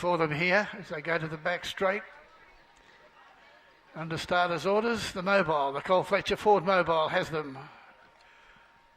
for them here as they go to the back straight. Under starters' orders, the Cole Fletcher Ford Mobile has them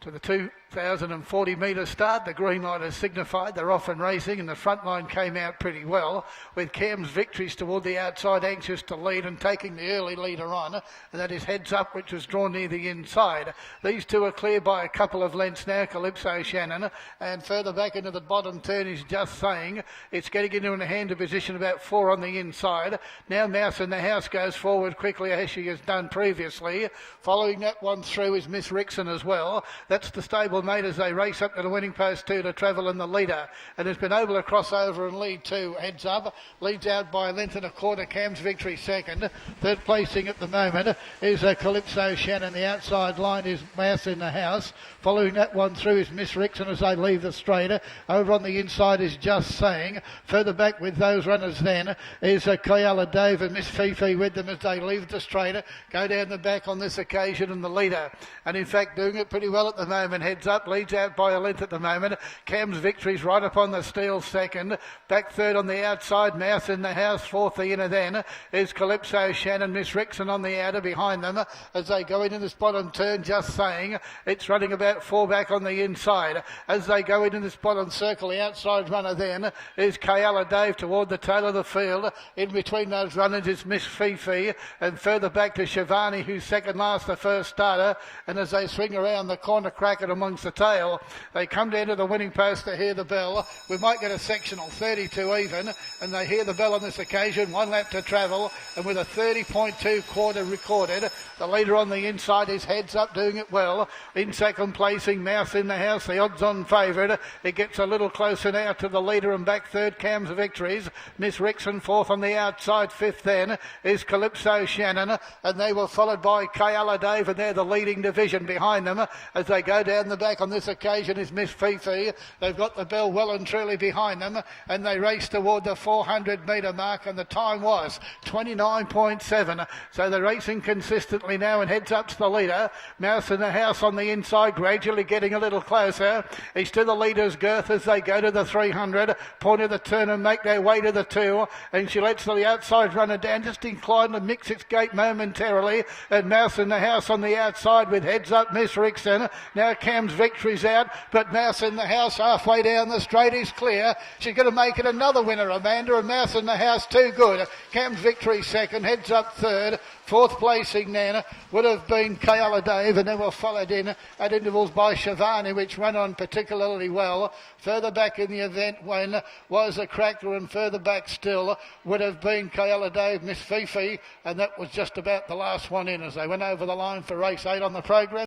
to the 2,040 metre start. The green light has signified they're off and racing, and the front line came out pretty well with Cam's Victories toward the outside, anxious to lead and taking the early leader on, and that is Heads Up, which was drawn near the inside. These two are clear by a couple of lengths now, Calypso Shannon, and further back into the bottom turn is Just Saying. It's getting into a hand of position about 4 on the inside. Now Mouse in the House goes forward quickly as she has done previously. Following that one through is Miss Rixon as well. That's the stable mate as they race up to the winning post 2 to travel in the leader, and has been able to cross over and lead 2. Heads Up leads out by a length and a quarter. Cam's Victory second. Third placing at the moment is Calypso Shannon. The outside line is Mouse in the House. Following that one through is Miss Rixon as they leave the straight. Over on the inside is Just Saying. Further back with those runners then is Koyala Dave and Miss Fifi with them as they leave the straight. Go down the back on this occasion in the leader, and in fact doing it pretty well at the moment. Heads Up leads out by a length at the moment. Cam's Victory's right upon the steel second. Back third on the outside, Mouse in the House. Fourth, the inner then is Calypso Shannon. Miss Rixon on the outer behind them as they go into this bottom turn. Just Saying it's running about 4 back on the inside as they go into this bottom circle. The outside runner then is Koyala Dave toward the tail of the field. In between those runners is Miss Fifi, and further back to Shivani, who's second last, the first starter. And as they swing around the corner, crack it amongst the tail, they come down to the winning post to hear the bell. We might get a sectional 32 even, and they hear the bell on this occasion. 1 lap to travel, and with a 30.2 quarter recorded, the leader on the inside is Heads Up, doing it well. In second placing, Mouse in the House, the odds-on favourite. It gets a little closer now to the leader, and back third, Cam's Victories. Miss Rixon fourth on the outside. Fifth then is Calypso Shannon, and they were followed by Koyala Dave, and they're the leading division behind them as they go down the back. On this occasion is Miss Fifi. They've got the bell well and truly behind them, and they race toward the 400 metre mark, and the time was 29.7. So they're racing consistently now, and Heads Up's the leader. Mouse in the House on the inside, gradually getting a little closer. He's to the leader's girth as they go to the 300 point of the turn and make their way to the 2, and she lets the outside runner down, just inclined to mix its gait momentarily, and Mouse in the House on the outside with Heads Up, Miss Rixon. Now Cam's Victory's out, but Mouse in the House halfway down the straight is clear. She's going to make it another winner, Amanda, and Mouse in the House too good. Cam's Victory second, Heads Up third. Fourth placing then would have been Koyala Dave, and then were followed in at intervals by Shivani, which ran on particularly well. Further back in the event when was a cracker, and further back still would have been Koyala Dave, Miss Fifi, and that was just about the last one in as they went over the line for race 8 on the program.